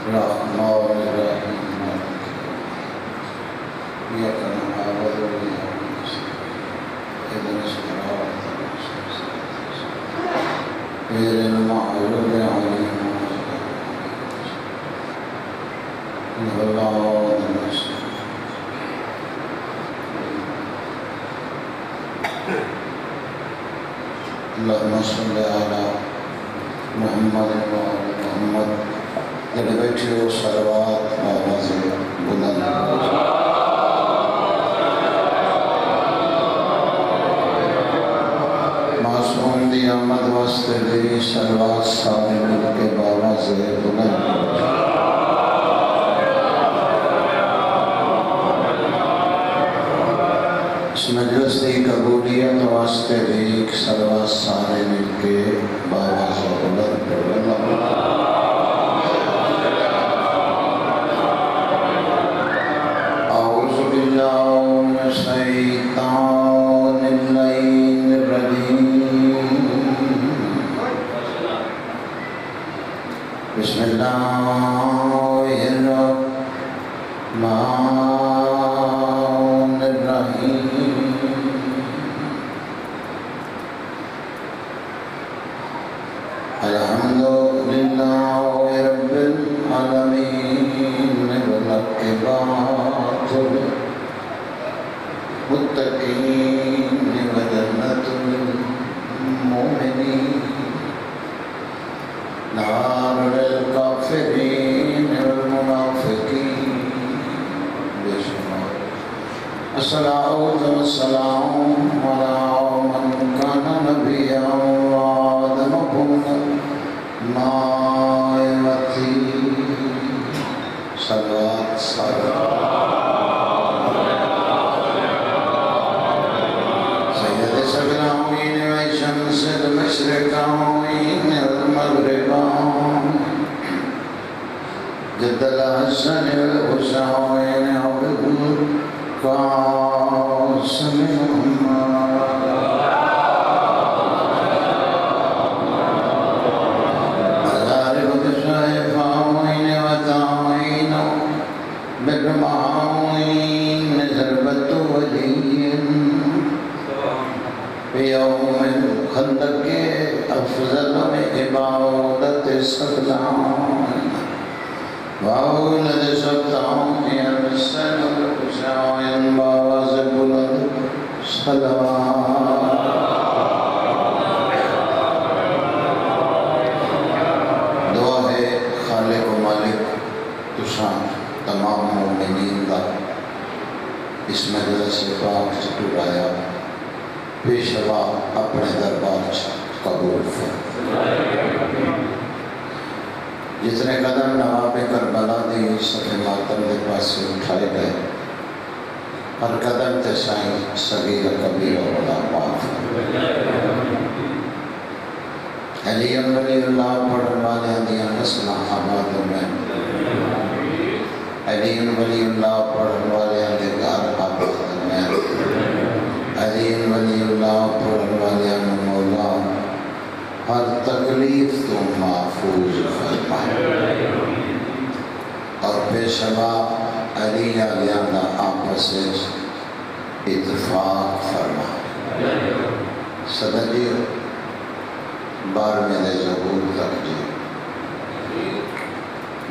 الرحمن الرحیم إياك نعبد وإياك نستعين اهدنا الصراط المستقيم غير المغضوب عليهم ولا الضالين اللهم صل على محمد وعلى محمد جڑے بیٹھے ہو صلوات آواز بلند معصوم دی آمد واسطے دی صلوات سارے مل کے آواز بلند اس مجلس دی قبولیت واسطے دی صلوات سارے مل کے آواز بلند بسم الله الرحمن الرحيم الحمد لله رب العالمين والعاقبة للمتقين وجنة المؤمنين نار للكافرين والمنافقين الصلاة والسلام على من كان نبيا وآدمكم نائمتي صلوات سيد سبراوين وشمس المشرقين والمغربين جد الحسن والحسين عبد القاسم أزارب الشيفاوين وتعين بالرماوين زربة ولي في يوم الخندق أفضل من عبادة السلام وأولد سبطان يرسل الحسين بازب الصلوات دعا ہے خالق و مالک تشان تمام مومنین دا اس مجلس پاک چٹورایا پیشوا اپنے دربار قبول فرمائے جتنے قدم نواب کربلا دی صفحہ ماتم دے پاس سے اٹھائے گئے ہر قدم تے سائیں صغیر کبیر و بڑا معاف علی ولی اللہ پڑھن والے دیاں نسلہ آبادوں میں علی ولی اللہ پڑھن والے دے گھر آبادوں میں علی ولی اللہ پڑھن والے مولا ہر تکلیف تو محفوظ فرمائے اور پیشوا علی علیہ آپس سے اتفاق فرمائے صدر جی بار میں دے ظہور تک جی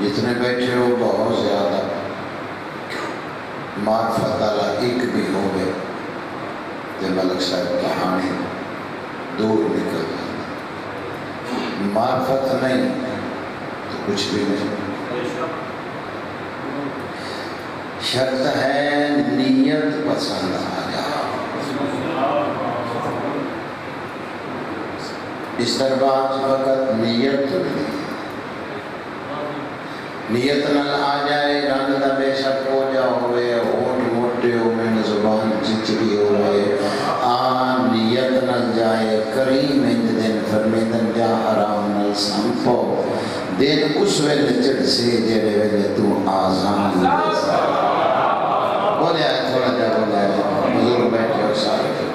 جتنے بیٹھے ہو بہت زیادہ معرفت اللہ ایک بھی ہو گئے تو ملک صاحب کہانی دور نکل گئی معرفت نہیں تو کچھ بھی نہیں شرط ہے نیت پسند آ جائے اس دربار وقت نیت نہیں نیت نہ آ جائے رنگ دا بے شک ہو جاؤے ہوٹ موٹے ہو میں زبان چچڑی ہو رہے نیت نہ جائے کریم اند دن فرمیدن جا حرام نل سنپو دن اس ویلے چڑھ سے جڑے ویلے تو آزان بولے آئے تھوڑا جا بولے آئے حضور بیٹھے ہو سارے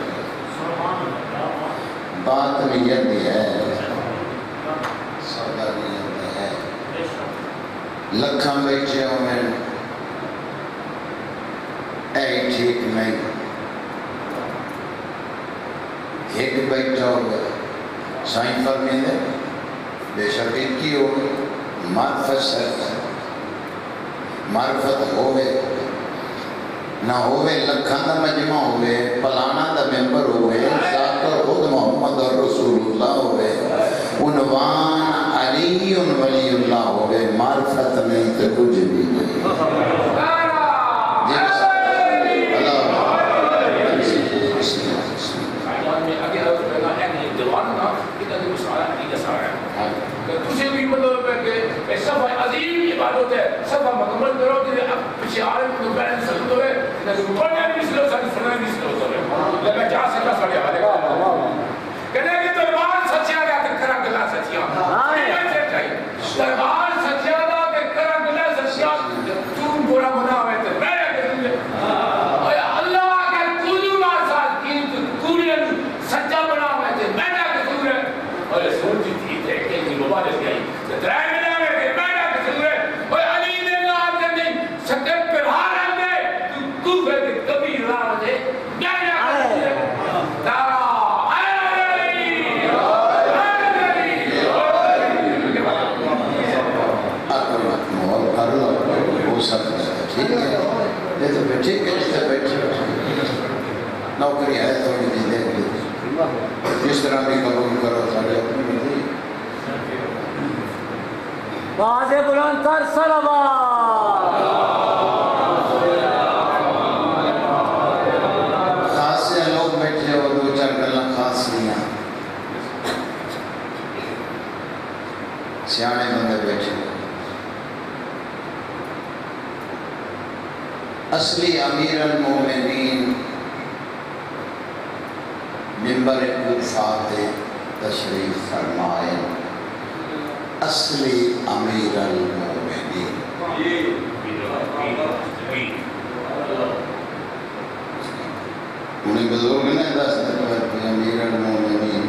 بات نیت ہے سودا نیت ہے لکھاں بیٹھے ہوئے اے ٹھیک نہیں ایک بیٹھا ہوئے سائن فرمین دے بے شک ایک کی ہوئے معرفت سے معرفت ہوئے نہ ہوئے لکھاں دا مجمع ہوئے پلانا دا ممبر ہوئے ذاکر خود محمد اور رسول اللہ ہوئے عنوان علی ولی اللہ ہوئے معرفت نہیں تو کچھ بھی نہیں تجھے بھی مطلب ہے کہ صفحہ عظیم عبادت ہے صفحہ مکمل کرو کہ اب پیچھے عالم کو بیان سلط ہوئے لیکن پڑھنے بھی سلو ساری سننے بھی سلو ہوئے لیکن جہاں سے کا سڑے حالے کا کہنے کہ دربار سچیاں گا کہ کرا گلا سچیاں دربار سچیاں گا کہ کرا گلا سچیاں چون بورا بنا ہوئے تھے میں اللہ کے کلو ناسا کی کورین سچا بنا ہوئے تھے میں نے کسور ہے اور سوچی تھی کہ مبارک گئی درائے میں نے میں نے کسور ہے اور علی نے نام نے نہیں سکے پر ہارن دے تو کوفے کے کبھی راہ دے میں نے کسور ہے تارا ٹھیک ہے یہ تو ٹھیک ہے بیٹھے نوکری ہے تھوڑی سی دیکھ لی جس طرح بھی قبول کرو سارے اپنی مرضی بازے بلند کر صلوات خاص سے لوگ بیٹھے ہو دو چار گلاں خاص نہیں سیانے بندے بیٹھے اصلی امیر المومنین ممبر کوفہ پہ تشریف فرمائے اصلی امیر المومنین انہیں بزرگ نے دس کہ امیر المومنین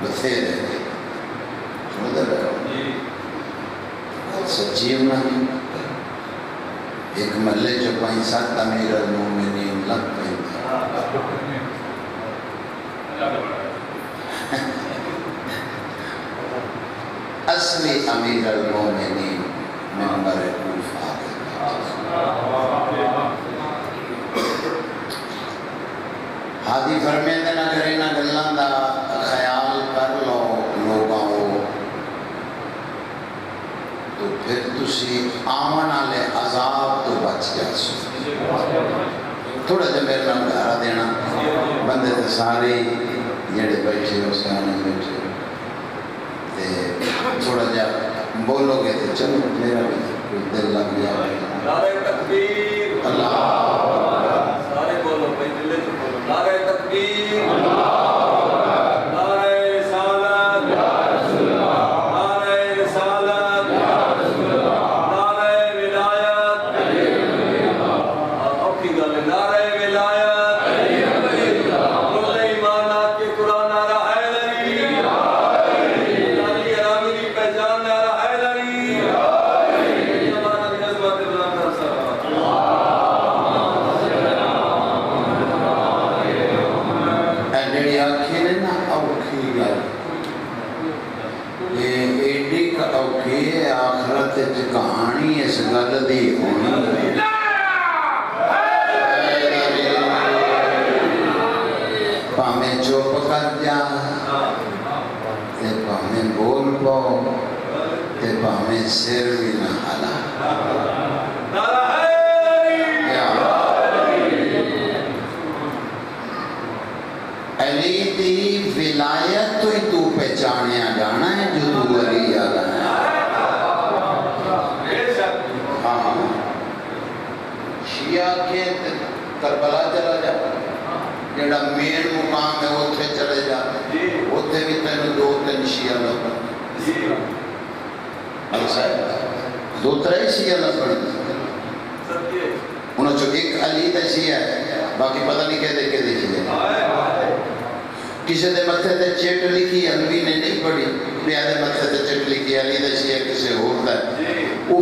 بثیرے سمجھے رہے سچی امانی ایک ملے جو پائیں ساتھ امیر المومنین لگ پائیں اصلی امیر المومنین ممبر کوفہ حادی فرمیندے نہ کرے نہ گلان دا خیال کر لو لوگاں ہو تو پھر تسی آمن آلے عذاب تو بچ جاسو تھوڑا جب میرے نام گھارا دینا بندے تو سارے جڑے بیٹھے ہو سیانے بیٹھے تھوڑا جب بولو گے تو چلو میرا بھی دل لگ گیا نعرہ تکبیر اللہ سارے بولو بھائی دل سے بولو نعرہ تکبیر نعرہ رسالت نعرہ رسالت نعرہ ولایت اوکھی گل ہے نعرہ ولایت کل ایمانات کے قرآن نعرہ حیدری علی ارامی کی پہچان نعرہ حیدری زمانہ کی عظمت بلند کر سکتا جڑی آنکھیں نے نا اوکھی گل یہ ایڈی کا اوکھی ہے آخرت وچ کہانی اس گل دی ہونی پاویں چپ کر جا تے پاویں بول پاؤ تے پاویں سر بھی نہ ہلا نعرہ حیدری علی دی ولایت تو ہی تو پہچانیا جانا ہے جو تو علی آگا ہے ہاں شیعہ کے کربلا چلا جا جڑا مین مقام ہے اتھے چلے جا اتھے بھی تینوں دو تین شیعہ لبن ایسا ہے دو ترے شیعہ لبن انہوں چو ایک علی دا شیعہ ہے باقی پتہ نہیں کہہ دے شیعہ کسی دے متھے تے چٹ لکھی عربی نے نہیں پڑھی بیادے متھے تے چٹ لکھی علی دا شیعہ کسے ہوتا ہے وہ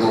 2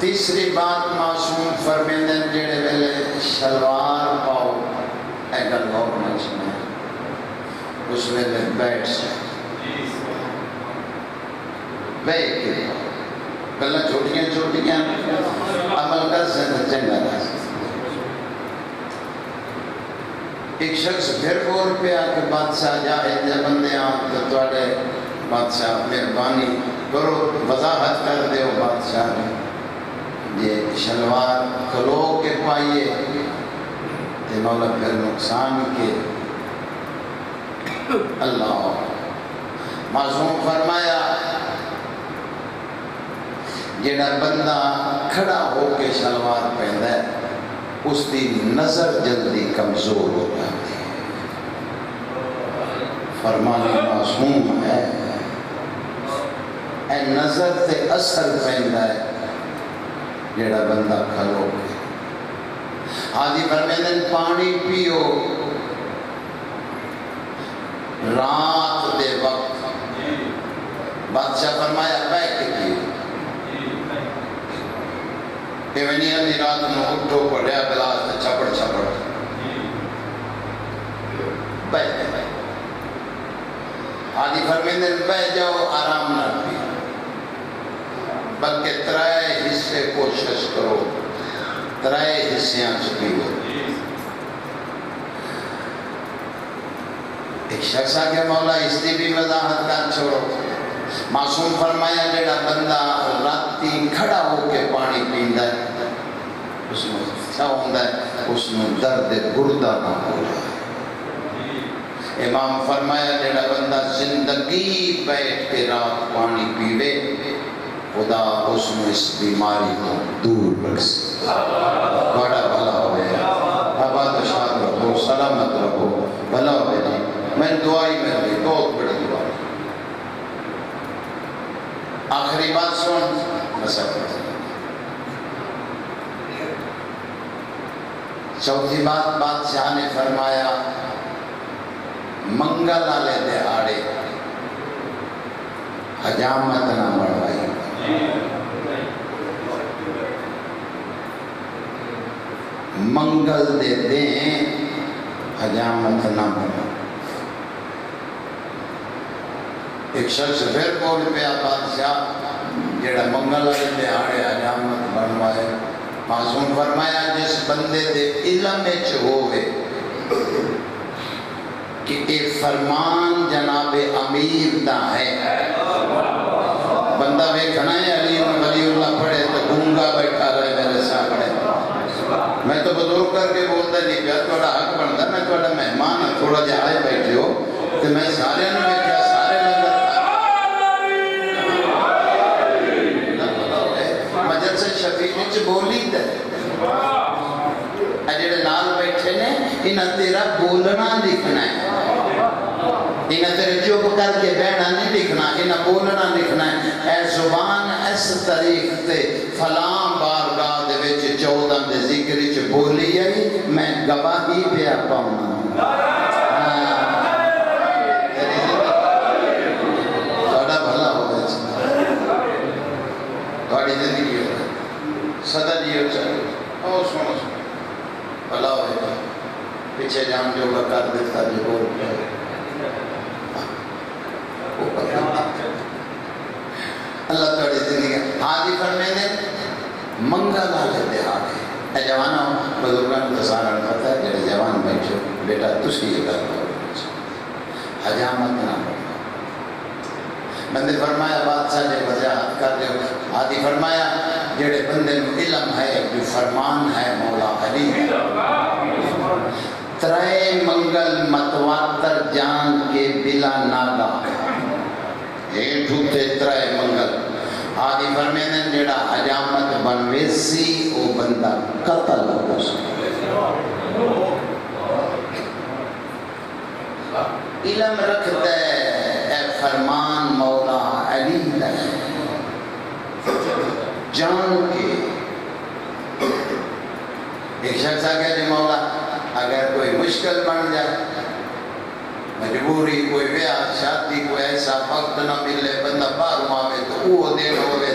تیسری بات معصوم فرمیندے جڑے ویلے شلوار پاؤ اے گل غور نہ سنے اس ویلے بیٹھ سے بیٹھ کے گلاں چھوٹیاں چھوٹیاں عمل کر سے چنگا رہا۔ ایک شخص پھر بول پیا کہ بادشاہ جاہد دے بندے آن تو تواڈے بادشاہ مہربانی کرو وضاحت کر دیو بادشاہ نے یہ شلوار کھلو کے پائیے تے مولا پھر نقصان کے اللہ معصوم فرمایا جڑا بندہ کھڑا ہو کے شلوار پہندا ہے اس دی نظر جلدی کمزور ہو جاتی ہے۔ فرمان معصوم ہے اے نظر تے اثر پہندا ہے جڑا بندہ کھلو کے حاجی فرمیندن پانی پیو رات دے وقت بادشاہ فرمایا بیٹھ کے پیو کہ ونی علی رات میں اٹھو پڑھیا گلاس تے چھپڑ چھپڑ بیٹھ کے حاجی فرمیندن بیٹھ جاؤ آرام نہ پیو بلکہ ترائے حصے کوشش کرو ترائے حصیاں چپیو۔ ایک شخص آگے مولا اس دی بھی وضاحت کر چھوڑو معصوم فرمایا جڑا بندہ راتی کھڑا ہو کے پانی پیندا ہے اس میں کیا ہوندا ہے اس میں درد گردہ نہ ہو جائے۔ امام فرمایا جڑا بندہ زندگی بیٹھ کے رات پانی پیوے خدا اس میں اس بیماری کو دور رکھ سکے۔ بڑا بھلا ہوئے آباد و شاد رہو سلامت رہو بھلا ہوئے جی میں دعائی میں بھی بہت بڑی دعا آخری بات سن مسئلہ چوتھی بات بادشاہ نے فرمایا منگل والے دہاڑے حجامت نہ بڑھوائی منگل دے دیں حجامت نہ بڑھوائی۔ ایک شخص پھر بول پیا بادشاہ جڑا منگل والے دہاڑے حجامت بنوائے معصوم فرمایا جس بندے دے علم وچ ہووے کہ یہ فرمان جناب امیر دا ہے بندہ ویکھنا ہے علی ولی اللہ پڑھے تو گونگا بیٹھا رہے میرے سامنے میں تو بزرگ کر کے بولتا نہیں پیا تھوڑا حق بنتا میں تھوڑا مہمان ہوں تھوڑا جہاں آئے بیٹھے ہو تو میں سارے نے ویکھیا سارے لنگر مجد سے شفیع وچ بولی تے جڑے نال بیٹھے نے انہاں تیرا بولنا لکھنا ہے انہاں تیرے چپ کر کے بہنا نہیں لکھنا انہاں بولنا لکھنا ہے اے زبان اس تاریخ تے فلاں بارگاہ دے وچ 14 دے ذکر وچ بولی ہے میں گواہی پیا پاؤں تھوڑا بھلا ہو گیا تھوڑی زندگی ہو سدا جی ہو چاہیے اور سنو بھلا ہوئے پیچھے جان جو کر دیتا جو بول پیا اللہ توڑی زندگی حاجی فرمیندے منگل والے دہاڑے اے جوانا بزرگان تو سارا پتہ ہے جڑے جوان بیٹھو بیٹا تسی یہ کر دو حجامت نہ ہو بندے فرمایا بادشاہ نے وضاحت کر دو حاجی فرمایا جڑے بندے میں علم ہے جو فرمان ہے مولا علی ترائے منگل متواتر جان کے بلا ناگا ٹھوتے ترائے منگل آدھی فرمیندن جڑا حجامت بنویسی او بندہ قتل ہو سکتا علم رکھتا ہے اے فرمان مولا علی ہے جان کے ایک شخص آگیا جی مولا اگر کوئی مشکل بن جائے مجبوری کوئی بیاہ شادی کوئی ایسا وقت نہ ملے بندہ باہر آوے تو وہ دن ہوئے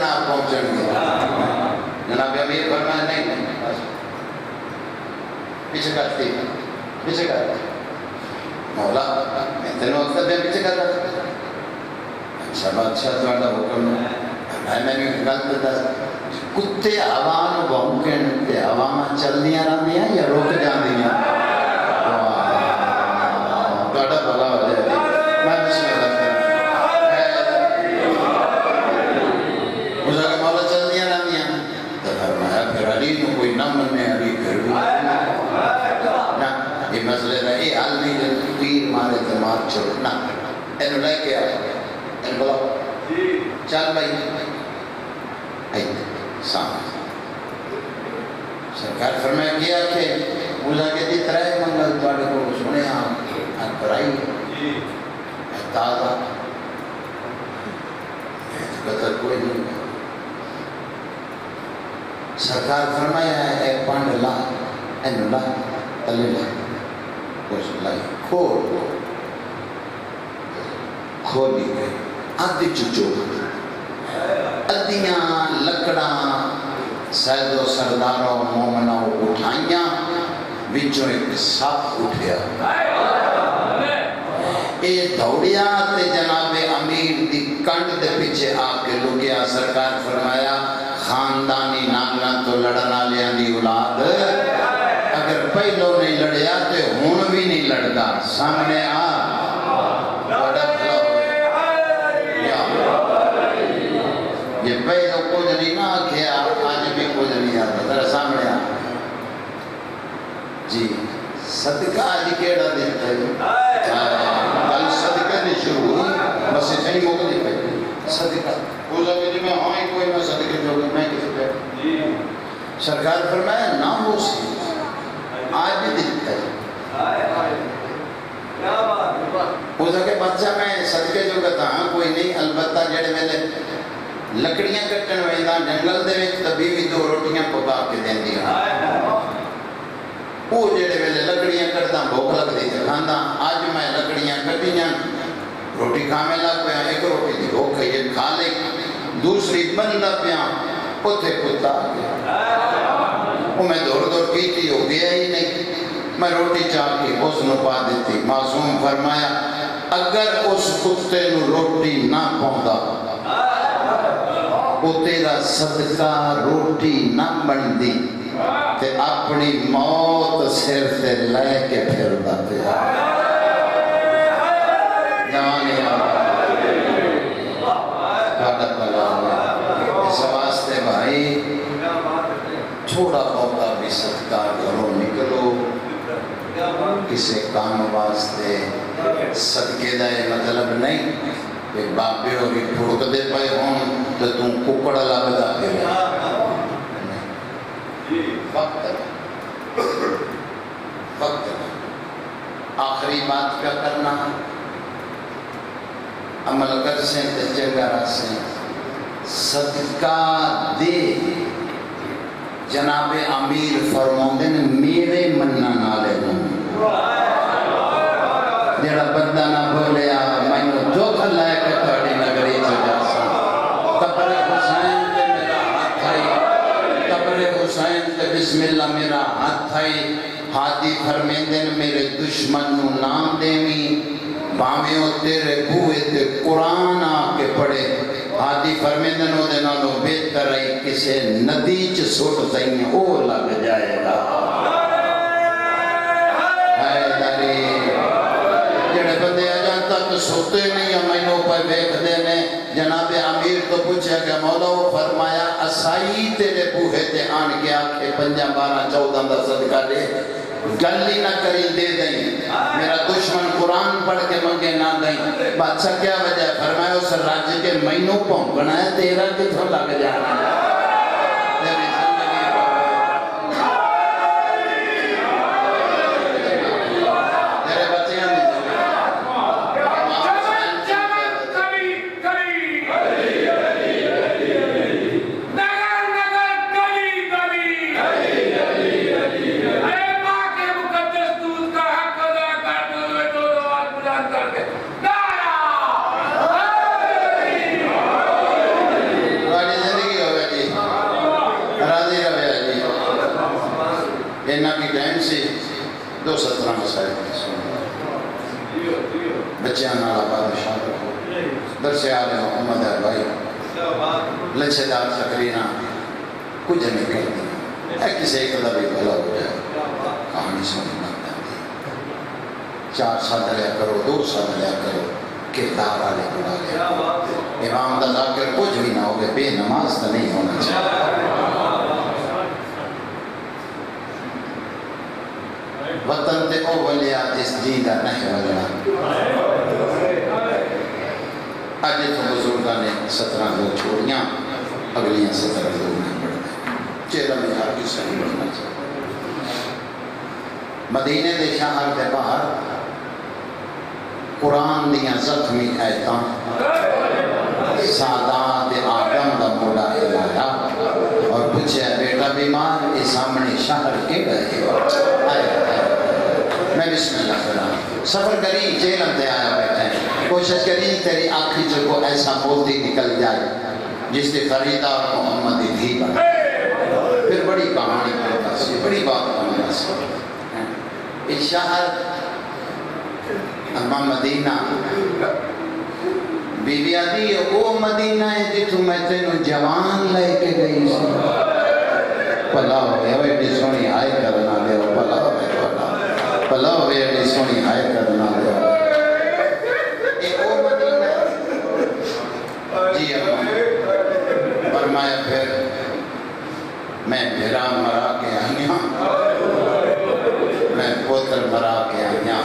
جناب پہنچن گے. جناب امیر فرمایا نہیں بس پیچھے کرتی پیچھے کر مولا میں تینوں وقت میں پیچھے کر رہا. اچھا بادشاہ تھوڑا حکم میں نے غلط دس کتے ہوا نو بھونکن تے ہوا میں چلدیاں رہندیاں یا رک جاندیاں. تھوڑا بھلا ہو جائے میں بسم اللہ اس کے مولا چلدیاں رہندیاں تو فرمایا پھر علی نو کوئی نہ مننے علی پھر بھی نہ یہ مسئلے دا یہ حل نہیں کہ تیر مارے تے مار چھوڑ نہ اینو لے کے آ اینو بلا چل بھائی سامنے سرکار فرمایا کیا کہ مولا کے دی ترائے منگل تواڈے کو سنے ہاں کرائی تازہ قدر کوئی نہیں. سرکار فرمایا ہے ایک پانڈ لا اینو لا تلے لا کچھ لائی کھولی گئی آدھی چچو ادیاں لکڑاں سید و سرداروں مومنوں اٹھائیاں وچوں ایک سپ اٹھیا اے دوڑیا تے جناب امیر دی کنڈ دے پیچھے آ کے لگیا. سرکار فرمایا خاندانی نانگاں تو لڑنا لیاں دی اولاد اگر پہلو نہیں لڑیا تے ہون بھی نہیں لڑدا. سامنے آ یہ پہلو کچھ نہیں نہ کیا آج بھی کچھ نہیں آتا. ذرا سامنے آ جی صدقہ آج کیڑا دیتا ہے کل صدقہ نہیں شروع ہوئی بس اتنی ہی موقع نہیں پہلے صدقہ پوزا کہ جی میں ہاں ہی کوئی میں صدقہ جو میں کسی پہ سرکار فرمایا نہ ہو سی آج بھی دیتا ہے پوزا کہ بچہ میں صدقہ جو کہتا ہاں کوئی نہیں البتہ جڑے میں لکڑیاں کٹن ویندہ جنگل دے وچ تبھی بھی دو روٹیاں پکا کے دین دیا وہ جڑے ویلے لکڑیاں کٹدا بھوک لگ دی تے کھاندا. اج میں لکڑیاں کٹیاں روٹی کھانے لگ پیا ایک روٹی دی بھوک ہے یہ کھا لے دوسری بندا پیا اوتھے کتا آ گیا وہ میں دوڑ کیتی ہو گیا ہی نہیں. میں روٹی چاہ کے اس نو پا دیتی. معصوم فرمایا اگر اس کتے نو روٹی نہ پوندا وہ تیرا صدقہ روٹی نہ بن دی تے اپنی موت سر سے لے کے پھر داتے جوانی قادت بلا اس واسطے بھائی تھوڑا بہتا بھی صدقہ گھروں نکلو کسی کام واسطے. صدقے دا یہ مطلب نہیں کہ باپے ہوگی پھڑک دے پائے ہوں تو تم ککڑا لگدا پھر وقت آخری بات کیا کرنا عمل کر سے جگہ سے صدقہ دے. جناب امیر فرماؤں نے میرے مننا نالے جڑا بندہ نہ بولیا میں جو کھلا ہے کہ تھوڑی نگری چ جا سا. قبر حسین تے میرا ہاتھ آئی قبر حسین تے بسم اللہ میرا ہاتھ آئی. ہادی فرمیندن میرے دشمن نو نام دیویں باویں تیرے بوئے تے قرآن آ کے پڑھے. ہادی فرمیندن او دے نالوں بہتر ہے کسے ندی چ سٹ دیں او لگ جائے گا. جڑے بندے اجان تک سوتے نہیں امینوں پہ بیٹھ دینے. جناب امیر تو پوچھا کہ مولا وہ فرمایا اسائی تیرے بوہے تے آن کے آکھے 5 12 14 دا صدقہ دے گلی نہ کری دے دیں. میرا دشمن قرآن پڑھ کے منگے نہ دیں. بادشاہ کیا وجہ ہے فرمایا اس راج کے مہینوں پونکنا ہے تیرا کتھوں لگ جانا ہے. اینا کی ٹائم سے 217 مسائل بچیاں نالا بادشاہ رکھو درس آل محمد ہے بھائی لچھے دار تقریرہ کچھ نہیں کرتی ہے کسی ایک دا بھی بھلا ہو جائے کہانی سنی بن جاتی 4 ساتھ لیا کرو 2 ساتھ لیا کرو کردار آلے بڑھا لیا امام دا ذاکر کچھ بھی نہ ہوگے بے نماز تو نہیں ہونا چاہیے وطن تے او ولیا جس جی دا نہیں ولیا آج تو بزرگاں نے 17 دو چھوڑیاں اگلیاں 17 دو میں پڑھ دیں چہرہ میں ہر کس کا نہیں بڑھنا چاہیے مدینے دے شہر دے باہر قرآن دیاں زخمی آیتاں سادات آدم دا موڑا ہلایا اور پوچھے بیٹا بیمار اس سامنے شہر کے گئے میں بسم اللہ کرام سفر کری جیلم دے آیا بیٹھے کوشش کری تیری آنکھی جو کو ایسا موتی نکل جائے جس نے خریدار محمدی تھی بنا پھر بڑی کہانی کرتا سی بڑی بات کرتا سی اس شہر اما مدینہ بی بی آدھی او مدینہ ہے جتو میں تینو جوان لے کے گئی سی پلا ہوئے ہوئے ایڈی سونی آئے کرنا لے ہو پلا ہوئے پلا ہوئے ایڈی سونی آئے کرنا لے ہو اے او مدینہ جی اما فرمایا پھر میں بھیرا مرا کے آئیاں میں پوتر مرا کے آئیاں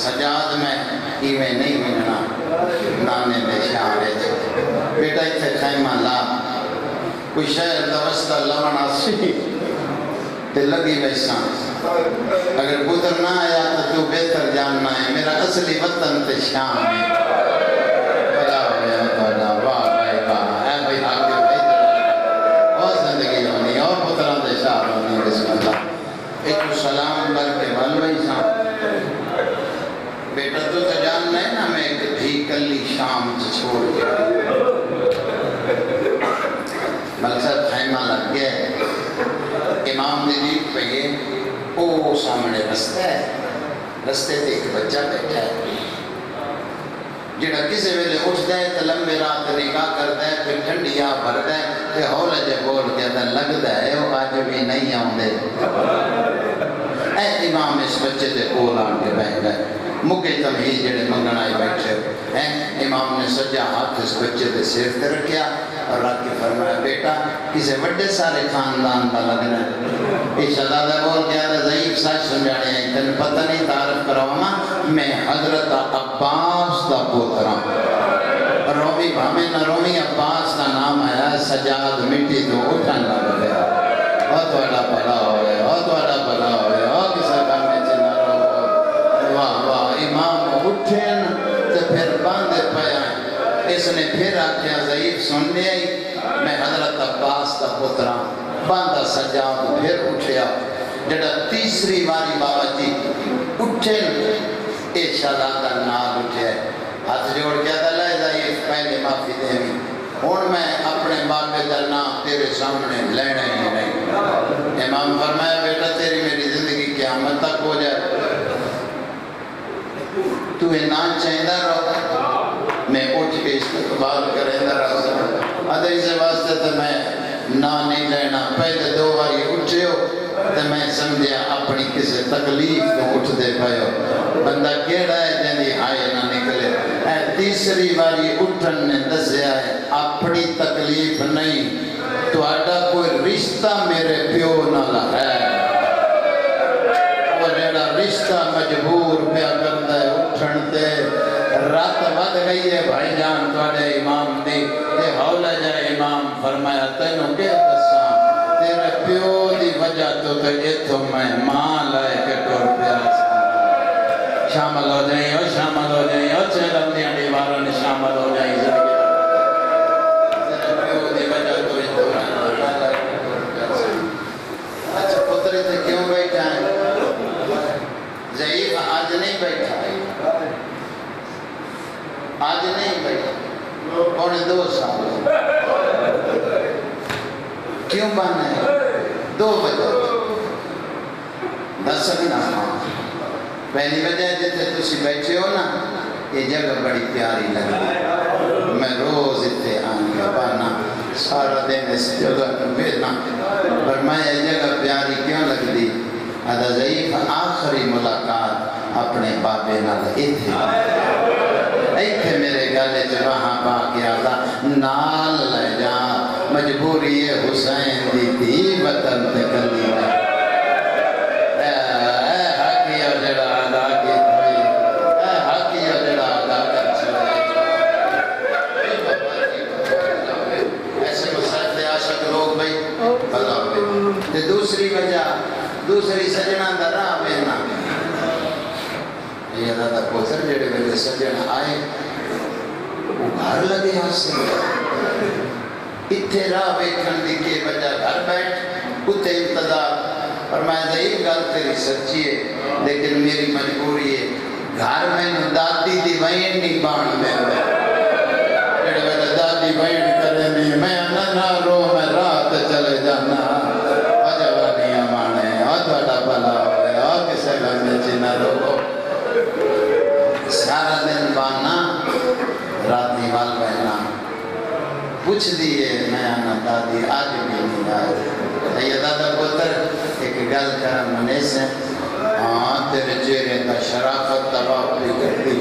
سجاد میں ایویں نہیں ملنا نانے دے شہرے بیٹا اتھے خیمہ لا کوئی شہر دوستہ لونا سی تے لگی ویساں اگر پوتر نہ آیا تو تو بہتر جاننا ہے میرا اصلی وطن تے شام ہے بلا ہویا توڑا واہ بھائی واہ اے بھائی آگے بھائی اور زندگی ہونی اور پتران دے شہر ہونی بسم اللہ ایک سلام کر کے والوئی ساں بیٹا تو جاننا ہے نا میں ایک دھی کلی شام سے چھوڑ گیا مقصد خیمہ لگ گیا امام نے دیکھ پہ یہ او سامنے رستہ ہے رستے تے ایک بچہ بیٹھا ہے جڑا کسی ویلے اٹھتا ہے تو لمبے رات نگاہ کرتا ہے پھر ٹھنڈیا بھرتا ہے کہ ہولے جے بول کے اندر لگتا ہے وہ آج بھی نہیں آؤں دے اے امام اس بچے تے کول آن کے بیٹھ گئے مکے تمہید جڑے منگن آئے بیٹھے ہیں امام نے سجا ہاتھ اس بچے دے سیر تے رکھیا اور رکھ کے فرمایا بیٹا کسے بڑے سارے خاندان کا لگنا ہے یہ شہزادہ بول گیا تھا ضعیف سچ سمجھانے ہیں تن پتہ نہیں تعارف کراؤں میں حضرت عباس دا پوترا رومی بھامے نہ رومی عباس دا نام آیا سجاد مٹی تو اٹھن لگ گیا اور تو اڈا پڑا ہوئے اور تو اڈا پڑا ہوئے اور کسا کامنے چنا رہو واہ واہ امام اٹھیں تو پھر باندھے پائیں اس نے پھر آکھیا ضعیف سن لیا میں حضرت عباس دا پترا باندھا سجاد پھر اٹھیا جڑا تیسری باری بابا جی اٹھیں اے شہزادہ نال اٹھے ہاتھ جوڑ کیا تھا لائے ضعیف پہلے معافی دے بھی ہون میں اپنے باپ کا نام تیرے سامنے لینے ہی نہیں امام فرمایا بیٹا تیری میری زندگی قیامت تک ہو جائے تو نہ چاہیدہ رہو میں اٹھ کے استقبال کریں در ادھر اسے واسطے تو میں نہ نہیں لینا پہلے 2 باری اٹھے ہو تو میں سمجھیا اپنی کسی تکلیف کو اٹھ دے پائے ہو بندہ کیڑا ہے جنہی آئے نہ نکلے اے تیسری باری اٹھن نے دسیا ہے اپنی تکلیف نہیں تو آڈا کوئی رشتہ میرے پیو نہ ہے وہ جڑا رشتہ مجبور پیا کرتا ہے اٹھن تے رات ود گئی ہے بھائی جان توڑے امام دی تے حولا جائے امام فرمایا تینوں کے دساں تیرے پیو دی وجہ تو ایتھوں میں ماں لائے کے ٹور پیاس شامل ہو جائیں اور شامل ہو جائیں اور چہلم دیاں دیواروں نے شامل ہو جائیں زندگی تیرے پیو دی وجہ تو ایتھوں میں ماں لائے کے ٹور پیاس اچھا پترے تے کیوں بیٹھا ہے ضعیف آج نہیں بیٹھا ہے آج نہیں بیٹھا پونے 2 سال کیوں بانا ہے 2 وجہ سکنا ہاں پہلی وجہ جتے تسی بیٹھے ہو نا یہ جگہ بڑی پیاری لگی میں روز اتنے آن کے بانا سارا دن اس جگہ بیٹھنا پر میں یہ جگہ پیاری کیوں لگ دی ادا ضعیف آخری ملاقات اپنے بابے نال ایتھے میرے گالے وہاں با گیا تھا نال لے جا مجبوری حسین دی تھی وطن تے کلی دوسری وجہ دوسری سجنہ دا راہ بہنا یہ دادا پوتر جڑے میرے سجن آئے وہ گھر لگے ہنسے اتھے راہ بیٹھن دی کے وجہ گھر بیٹھ اتھے ابتدا اور میں ضعیف گل تیری سچی ہے لیکن میری مجبوری ہے گھر میں دادی دی وین نہیں بان میں جڑے میرے دادی وین کرے نہیں میں نہ رو میں رات چلے جانا بھلا ہوئے اور کسے گھر میں چینا روکو سارا دن بانا راتی وال بہنا پوچھ دیئے میں آنا دادی آج بھی نہیں آئے یہ دادا پتر ایک گل کرم منے سے ہاں تیرے چہرے کا شرافت تباہ بھی کر دی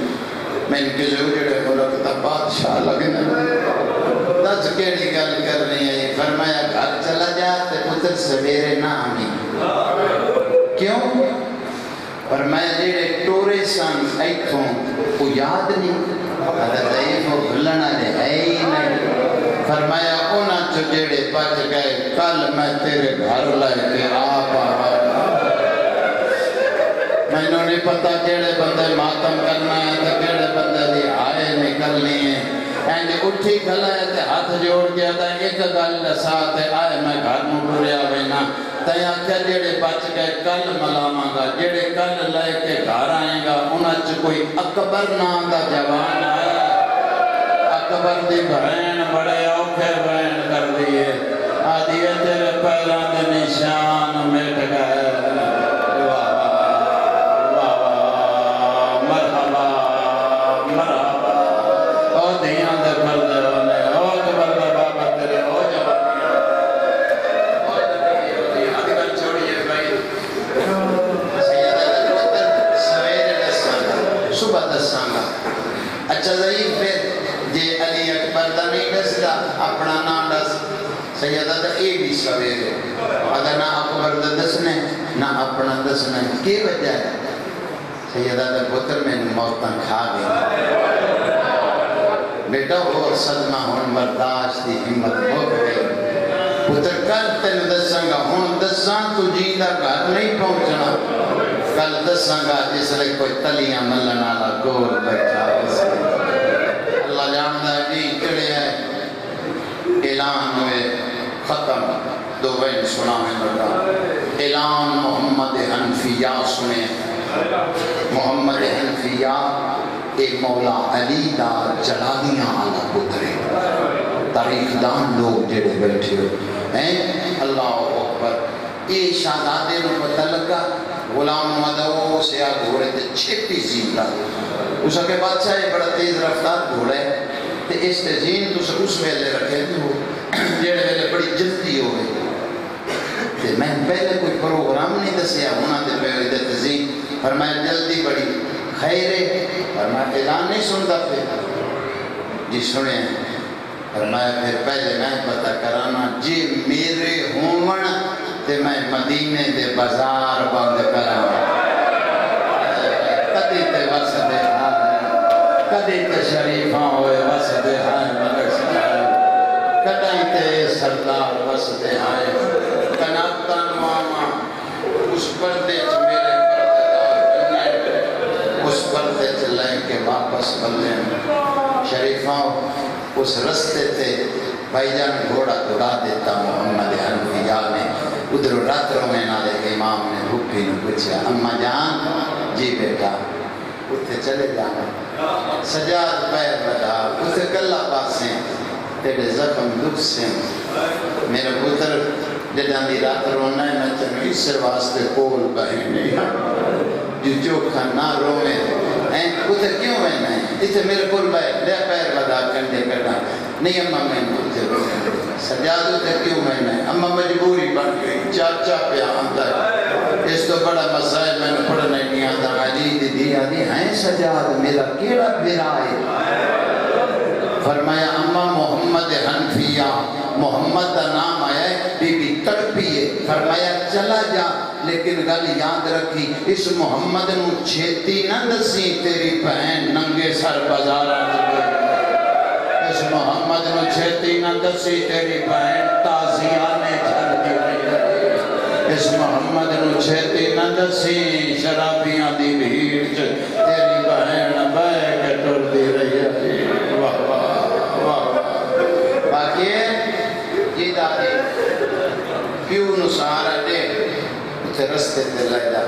میں ان کے جو جڑے ملک تا بادشاہ لگنے دس کیڑی گل کرنی ہے فرمایا گھر چلا جاتے پتر سویرے نہ آمی کیوں؟ اور میں جیڑے ٹورے سن ایتھوں کو یاد نہیں اگر ضعیف و بھلنا دے ہے ہی نہیں فرمایا اونا چو جیڑے بچ گئے کل میں تیرے گھر لائے کے آپ میں نے نہیں پتا کیڑے بندے ماتم کرنا ہے تو کیڑے بندے دی آئے نکلنی ہے اینڈ اٹھی کھلا ہے تے ہاتھ جوڑ گیا تھا ایک گل ساتھ آئے میں گھر میں ٹوریا بینا تیاں کیا جڑے بچ گئے کل ملاواں گا جڑے کل لے کے گھر آئیں گا انہاں چ کوئی اکبر نام دا جوان آیا اکبر دی بہن بڑے اوکھے بہن کر دیے آدھی تیرے پیراں دے نشان مٹ گئے اپنا نام دس سیدہ دا اے بھی سویرے اگر نہ اکبر دا دسنے نہ اپنا دسنے کی وجہ ہے سیدہ دا پتر میں موتاں کھا گئی بیٹا اور صدمہ ہون برداشت دی ہمت ہو گئی پتر کل تین دساں گا ہون دساں تو جیندہ گھر نہیں پہنچنا کل دساں گا جس لئے کوئی تلیاں ملن آلا گول بیٹھا اللہ جاندہ ہے جی کڑے ہے اعلان ہوئے ختم دو بین سنا میں لگا اعلان محمد حنفیہ سنے محمد حنفیہ ایک مولا علی دا جلادیاں آلہ پترے تاریخ دان لوگ جڑے بیٹھے ہیں اللہ اکبر یہ شہزادے نو پتہ لگا غلام مدعو سے گھوڑے تے چھپی زیندہ اس کے بادشاہ یہ بڑا تیز رفتار گھوڑے تے اس تے زین تو اس ویلے رکھے تھے وہ جیڑے ویلے بڑی جلدی ہو گئی تے میں پہلے کوئی پروگرام نہیں دسیا ہونا دے پہلے دے تزین فرمایا جلدی بڑی خیرے فرمایا اعلان نہیں سنتا پھر جی سنے فرمایا پھر پہلے میں پتہ کرانا جی میرے ہون تے میں مدینے دے بازار بند کرانا کدی تے وسدے کدی تے شریفاں ہوئے وسدے ہائے ملک صاحب کدی تے سردار وسدے ہائے کناتا نواما اس پردے چ میرے اس پردے چ لے کے واپس بلے شریفاں اس رستے تے بھائی جان گھوڑا دوڑا دیتا محمد حنفیہ نے ادھر راتروں میں نالے امام نے بھوکی نے پوچھا اماں جان جی بیٹا اتھے چلے جانا سجاد پیر لگا اتھے کلہ پاسیں تیرے زخم دکھ سے میرے پتر جداں دی رات رونا ہے میں تنو اس واسطے کول بہن نہیں جو کھانا روے اتھے کیوں بہنا ہے اتھے میرے کول بہن لے پیر بدا کنڈے کرنا نہیں اماں میں اتھے روے سجاد اتھے کیوں بہنا ہے اماں مجبوری بن گئی چاچا پہ آتا ہے اس تو بڑا مسائل میں نے پڑھنے نہیں آتا علی دی دی آدھی ہیں سجاد میرا کیڑا بیرا ہے فرمایا اماں محمد حنفیہ محمد کا نام آیا ہے بی بی تڑپی ہے فرمایا چلا جا لیکن گل یاد رکھی اس محمد نو چھیتی نہ دسی تیری بہن ننگے سر بازارہ اس محمد نو چھیتی نہ دسی تیری بہن تازیانے جھل دی رہی ہے اس محمد نو چھیتی نہ دسی شرابیاں دی بھیڑ تیری بہن بہ کے ٹر دی رہی ہے واہ واہ باقی یہ دادی پیو نو سہارا دے اتھے رستے تے لائدہ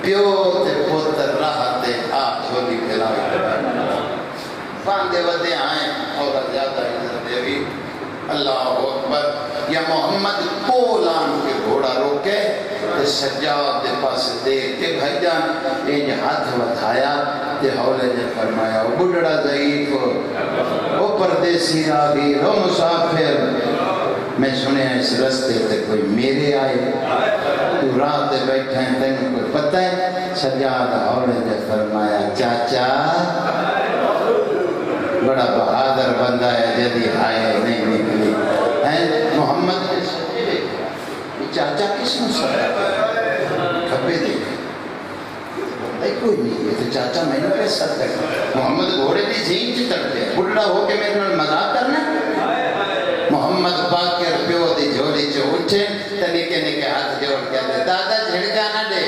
پیو تے پتر راہ تے آپ جھولی پھیلائی باندے ودے آئیں اور زیادہ عزت دیوی اللہ اکبر یا محمد کولان کے گھوڑا روکے تے سجاد دے پاس دیکھ کے بھائی جان یہ ہاتھ ودھایا تے حولے نے فرمایا وہ بڑھڑا ضعیف وہ پردیسی راگی وہ مسافر میں سنے اس رستے تے کوئی میرے آئے تو رات دے بیٹھے ہیں تینوں کوئی پتہ ہے سجاد حولے نے فرمایا چاچا بڑا بہادر بندہ ہے جدی آئے نہیں نکلی محمد کے سجدے چاچا کس نے سجدہ کھبے دیکھا کوئی نہیں ہے تو چاچا میں نے کیسا کرنا محمد گھوڑے دی جھین چی تڑتے ہیں بڑھڑا ہو کے میرے نال مذاق کرنا محمد باقر پیو دی جھولی چو اٹھے تنکے نکے ہاتھ جوڑ کے دے دادا جھڑکا نہ دے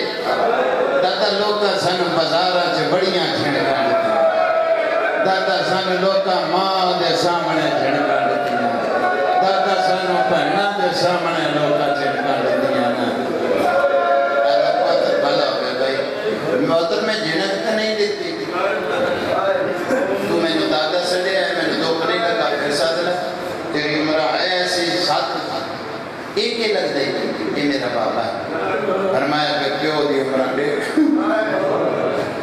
دادا لوکا سن بازارہ چے بڑیاں جھڑکا دیتے دادا سن لوکا ماں دے سامنے جھڑکا دیتے دادا سن پہنا دے سامنے لوکا جھڑکا دیتے موتر میں جنت کا نہیں دیتی تو میں نے دادا سے لیا ہے میں نے دو پنے لگا پھر ساتھ لیا تیری عمرہ ہے ایسی ساتھ ایک ہی لگ دے یہ میرا بابا ہے فرمایا کہ کیوں دی عمرہ دیکھ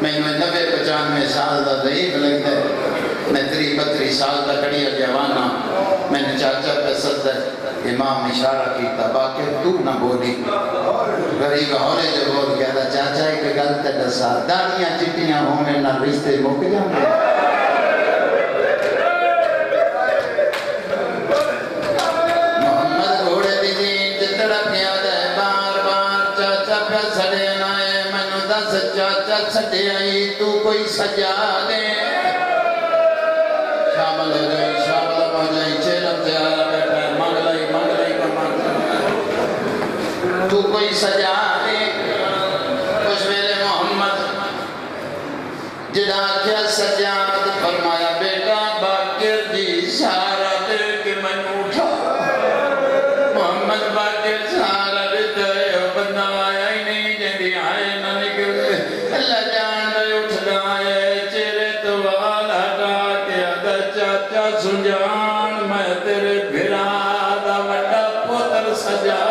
میں نے 90-95 سال دا ضعیف لگ دے میں 30-32 سال دا کڑیا جوانا میں نے چاچا پہ سد امام اشارہ کیتا باقی تو نہ بولی غریب ہولے جو بول گیا تھا چاچا ایک گلت دسا داڑیاں چٹیاں ہونے نہ رشتے مک جانے محمد گھوڑے دی جین جتڑا پیا دے بار بار چاچا پہ سڑے نائے منو دس چاچا سڑے آئی تو کوئی سجا دے شامل ہو جائے چیلم سے آرہ بیٹھا ہے مانگلائی کا مانگلائی تو کوئی سجا دے کچھ میرے محمد جدا کیا سجاد فرمایا بیٹا باقر جی سارا دے کے من اٹھا محمد باقر سارا دے بندہ آیا ہی نہیں جدی آئے نہ نکلے اللہ جان دے اٹھ گائے چیرے تو والا ہٹا کے ادا چاچا سنجان میں تیرے بھرا دا وڈا پتر سجا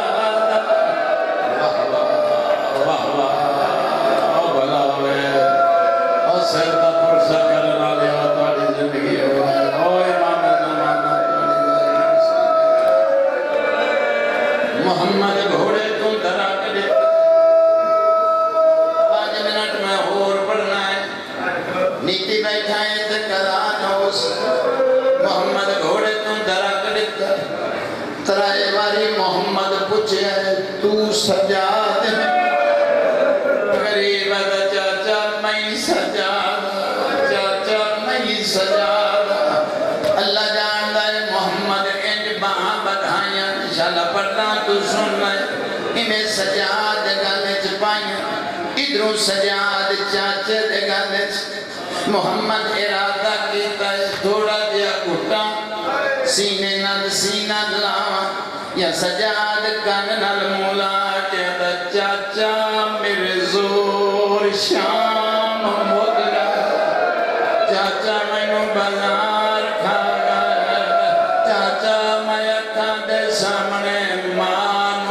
سردا پرسا کرنا لیا تاری زندگی ہوئے امام زمانہ محمد گھوڑے تو درا کے 5 منٹ میں اور پڑھنا ہے نیتی بیٹھا ہے تکران ہوس محمد گھوڑے تو درا کے ترائے باری محمد پوچھے ہے تو سجا دے غریب دا چاچا میں سجا چاچا میں سجا اللہ جان دے محمد انج باں بدھائیاں انشاءاللہ پڑھنا تو سن لے انہیں سجاد گلے چ پائیاں ادھروں سجاد چاچے دے گلے چ محمد ارادہ کیتا ہے تھوڑا جیا گھٹا سینے نال سینہ لاواں یا سجاد کن نال مولا کے دا چاچا میرے زور شام مک گیا چاچا میں نو بازار کھا گیا چاچا میں اکھاں دے سامنے مان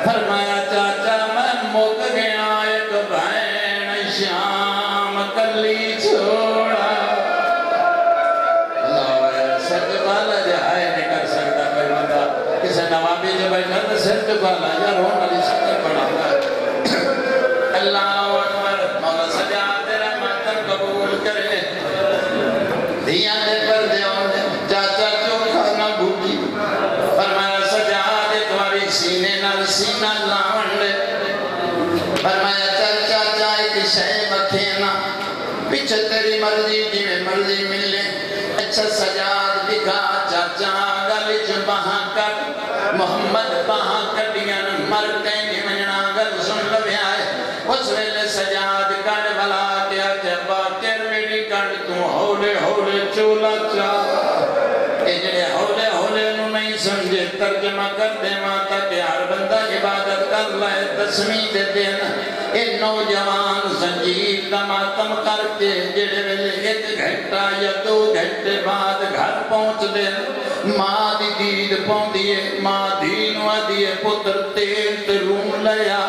فرمایا چاچا میں مک گیا ایک بہن شام کلی چھوڑا اللہ سر والا جہائے نہیں کر سکتا کوئی بندہ کسی نوابی جو بیٹھا تو سر والا یا رون علی شکر پڑھا ہے اللہ اکبر مولا سجاد تیرا ماتم قبول کرے دیا دے پر دے چاچا جو کھانا بھوکی فرمایا سجاد تمہاری سینے نال سینہ لاؤن لے فرمایا چل چاچا ایک شے مکھینا پیچھے تیری مرضی جی میں مرضی ملے اچھا سجاد دکھا چاچا گلی جو بہاں کر محمد بہاں کٹیاں مر کہیں مننا گل سن لبے آئے اس ویلے سجاد کڑ بلا کیا کہ باکر میری کڑ تو ہولے ہولے چولا چاہ اے جڑے ہولے ہولے نو نہیں سمجھے ترجمہ کر دے ماتا کہ ہر بندہ عبادت کر لائے تسمیح دے دینا اے نوجوان زنجیر دا ماتم کر کے جڑے ویلے ایک گھنٹہ یا 2 گھنٹے بعد گھر پہنچ دے ماں دی دید پہنچ دیئے ماں دینو دیئے پتر تیل تے روم لیا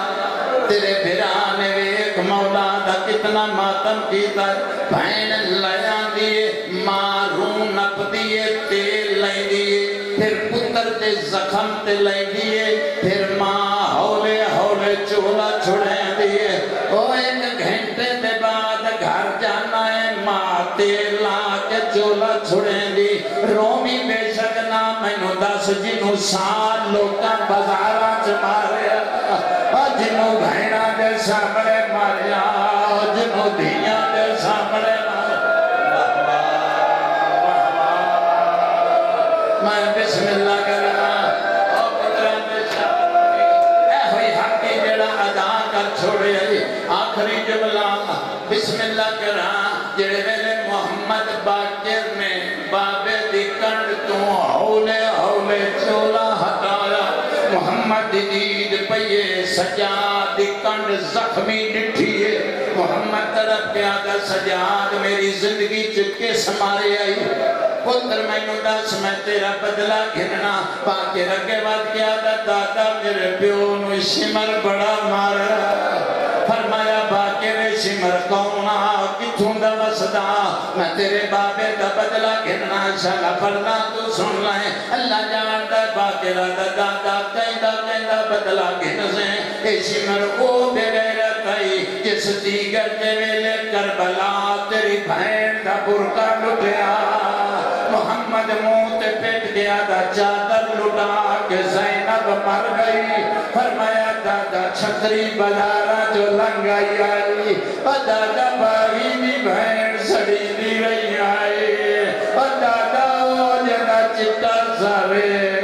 تیرے بھرانے ویک مولا دا کتنا ماتم کیتا ہے بہن لیا دیئے ماں روم نپ دیئے تیل لئی دیئے پھر پتر تے زخم تے لئی دیئے پھر ماں ہولے ہولے چولا چھڑے دیئے او ایک گھنٹے دے بعد گھر جانا ہے ماں تیل لا کے چولا چھڑے دی رومی بے شک نہ مینو دس جنہوں سال لوکاں بازارہ چمارے جنہوں بھائنہ دے سامنے ماریا جنہوں دھیاں دے سامنے میں بسم اللہ کرنا اور پتران دے سامنے اے ہوئی حقی جڑا ادا کر چھوڑے آخری جملہ بسم اللہ کرنا جڑے ویلے محمد باقر نے بابے دی کنڈ تو ہولے ہولے چولا ہٹایا محمد دید پئیے سجاد کنڈ زخمی ڈٹھیے محمد طرف کیا دا سجاد میری زندگی چکے سمارے آئی پتر میں نو دس میں تیرا بدلہ گھننا پاکے رکھے بات کیا دا دادا میرے پیو نو شمر بڑا مارا فرمایا باقے میں شمر کونا کتھوں دا وسدا میں تیرے بابے دا بدلہ گھننا شالا فرنا تو سن لائیں اللہ جانتا ہے باقے را دا دادا کہیں بدلہ گھن سے اے شمر او بے غیرت آئی جس دیگر کے ویلے کربلا تیری بھین دا برکا لٹیا محمد موت پیٹ گیا دا چادر لٹا کہ زینب مر گئی فرمایا دادا چھتری بزارہ جو لنگائی آئی دادا باغی بھی بہن سڑی دی رہی آئی دادا جنا چٹا ساوے